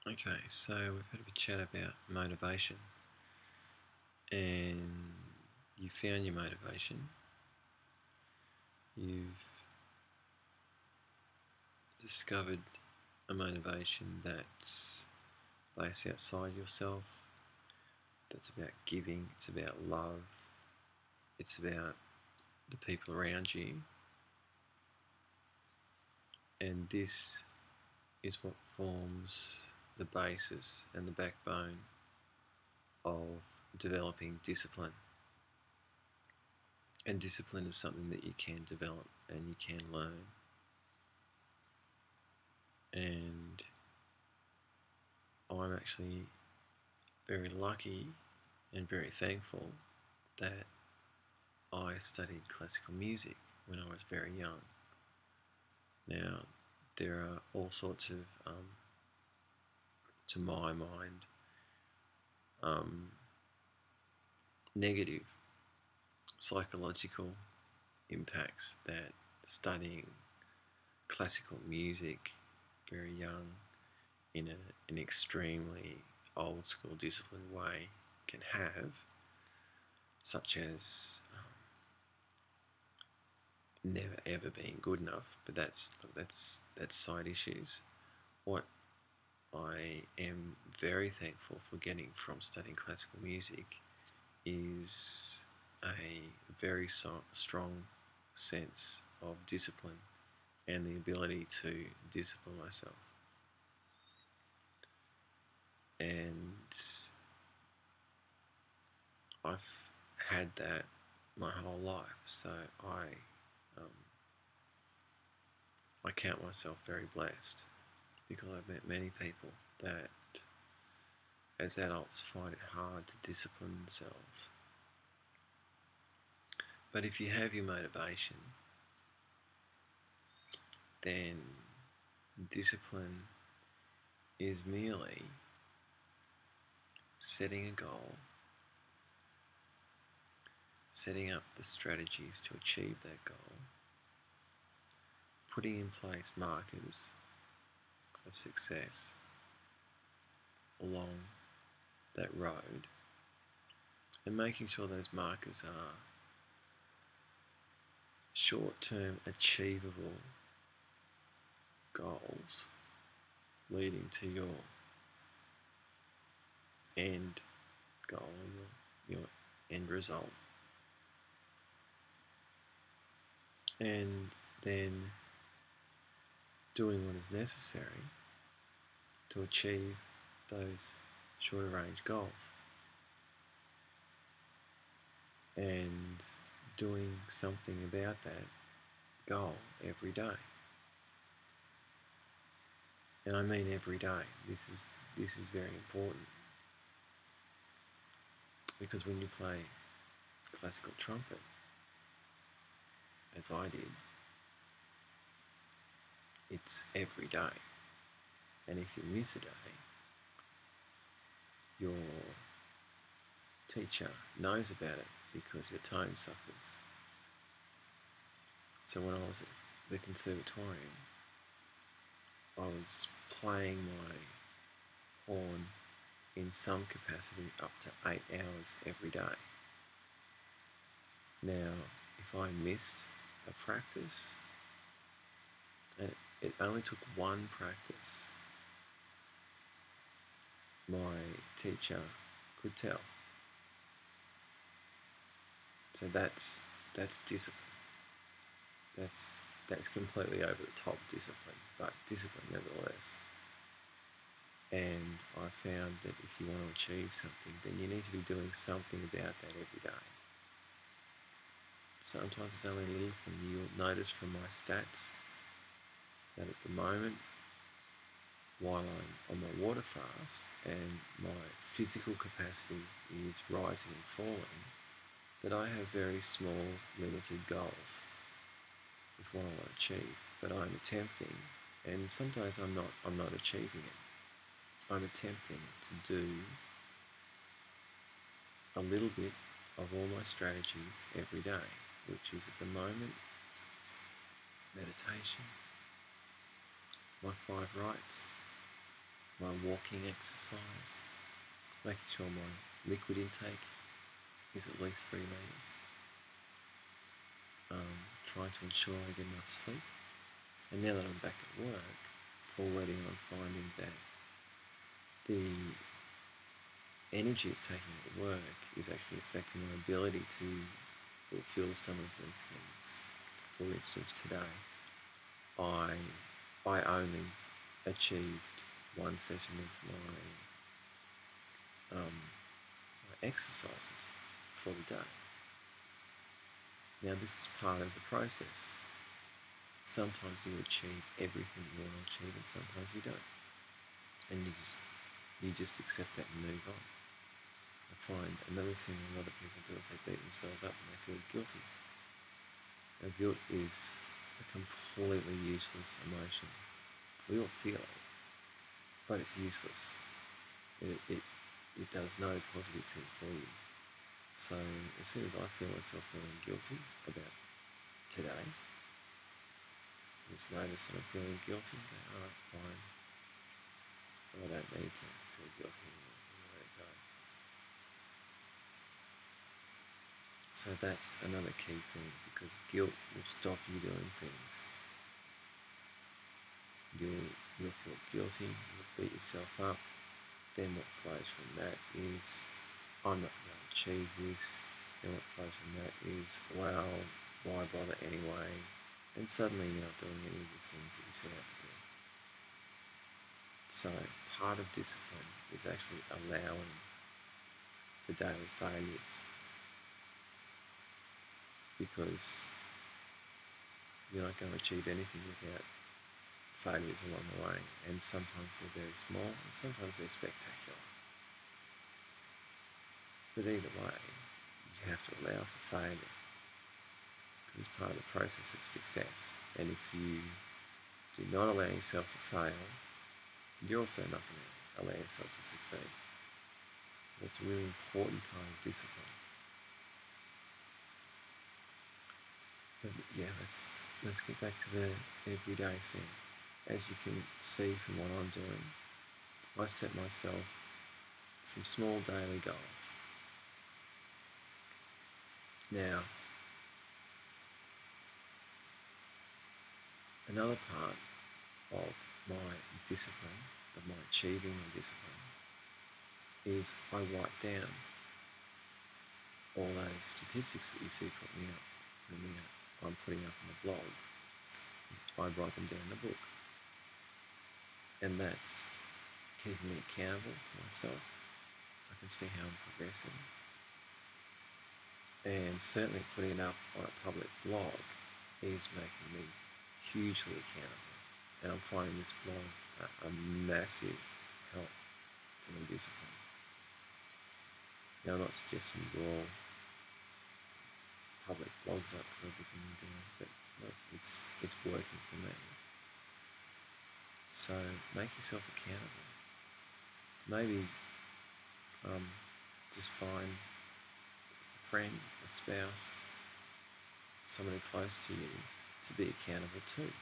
Okay, so we've had a chat about motivation, and you found your motivation. You've discovered a motivation that's based outside yourself, that's about giving, it's about love, it's about the people around you, and this is what forms the basis and the backbone of developing discipline. And discipline is something that you can develop and you can learn. And I'm actually very lucky and very thankful that I studied classical music when I was very young. Now, there are all sorts of, to my mind, um, negative psychological impacts that studying classical music very young in an extremely old school disciplined way can have, such as never ever being good enough. But that's side issues. What I am very thankful for getting from studying classical music is a very strong sense of discipline and the ability to discipline myself. And I've had that my whole life, so um, I count myself very blessed because I've met many people that, as adults, find it hard to discipline themselves. But if you have your motivation, then discipline is merely setting a goal, setting up the strategies to achieve that goal, putting in place markers of success along that road, and making sure those markers are short-term achievable goals leading to your end goal, your end result. And then doing what is necessary to achieve those shorter range goals. And doing something about that goal every day. And I mean every day. This is very important, because when you play classical trumpet, as I did, it's every day. And if you miss a day, your teacher knows about it because your tone suffers. So when I was at the conservatorium, I was playing my horn in some capacity up to 8 hours every day. Now, if I missed a practice, and it only took one practice, my teacher could tell. So that's discipline. That's completely over the top discipline, but discipline nevertheless. And I found that if you want to achieve something, then you need to be doing something about that every day. Sometimes it's only a little thing. You'll notice from my stats that at the moment, while I'm on my water fast and my physical capacity is rising and falling, that I have very small, limited goals with what I want to achieve. But I'm attempting, and sometimes I'm not achieving it. I'm attempting to do a little bit of all my strategies every day, which is at the moment meditation, my 5 rights, my walking exercise, making sure my liquid intake is at least 3 litres, trying to ensure I get enough sleep. And now that I'm back at work, already I'm finding that the energy it's taking at work is actually affecting my ability to fulfill some of these things. For instance, today I only achieved one session of my exercises for the day. Now this is part of the process. Sometimes you achieve everything you want to achieve, and sometimes you don't, and you just accept that and move on. I find another thing a lot of people do is they beat themselves up and they feel guilty. Now, guilt is a completely useless emotion. We all feel it, but it's useless. It does no positive thing for you. So as soon as I feel myself feeling guilty about today, just notice that I'm feeling guilty and go, alright, fine. I don't need to feel guilty anymore. Let it go. So that's another key thing, because guilt will stop you doing things. You'll feel guilty, you'll beat yourself up. Then what flows from that is, I'm not going to achieve this. Then what flows from that is, well, why bother anyway? And suddenly you're not doing any of the things that you set out to do. So part of discipline is actually allowing for daily failures, because you're not going to achieve anything without failures along the way, and sometimes they're very small and sometimes they're spectacular. But either way, you have to allow for failure, because it's part of the process of success. And if you do not allow yourself to fail, you're also not going to allow yourself to succeed. So that's a really important part of discipline. But yeah, let's get back to the everyday thing. As you can see from what I'm doing, I set myself some small daily goals. Now, another part of my discipline, of my achieving my discipline, is I write down all those statistics that you see I'm putting up in the blog. I write them down in the book, and that's keeping me accountable to myself. I can see how I'm progressing, and certainly putting it up on a public blog is making me hugely accountable, and I'm finding this blog a massive help to my discipline. Now, I'm not suggesting you all public blogs up for everything you're doing, but look, it's working for me. So make yourself accountable. Maybe just find a friend, a spouse, somebody close to you to be accountable to.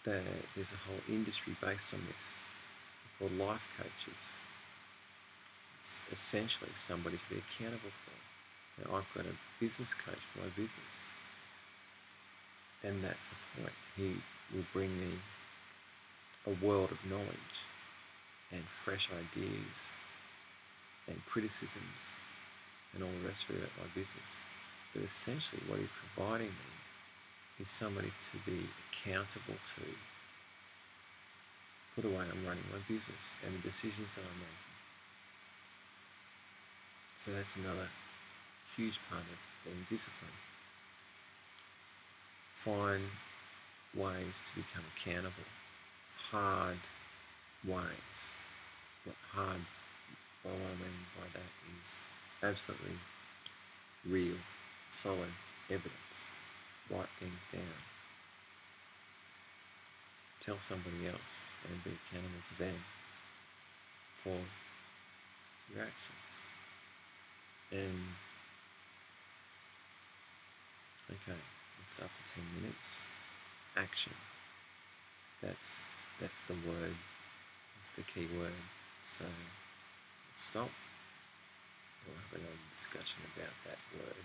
There's a whole industry based on this called life coaches. It's essentially somebody to be accountable for. Now, I've got a business coach for my business, and that's the point. He will bring me a world of knowledge and fresh ideas and criticisms and all the rest of it about my business. But essentially what he's providing me is somebody to be accountable to for the way I'm running my business and the decisions that I'm making. So that's another huge part of being disciplined. Find ways to become accountable. Hard ways. What hard, what I mean by that is absolutely real, solid evidence. Write things down. Tell somebody else and be accountable to them for your actions. And okay, it's up to 10 minutes. Action. That's That's the word. That's the key word. So stop. We'll have another discussion about that word.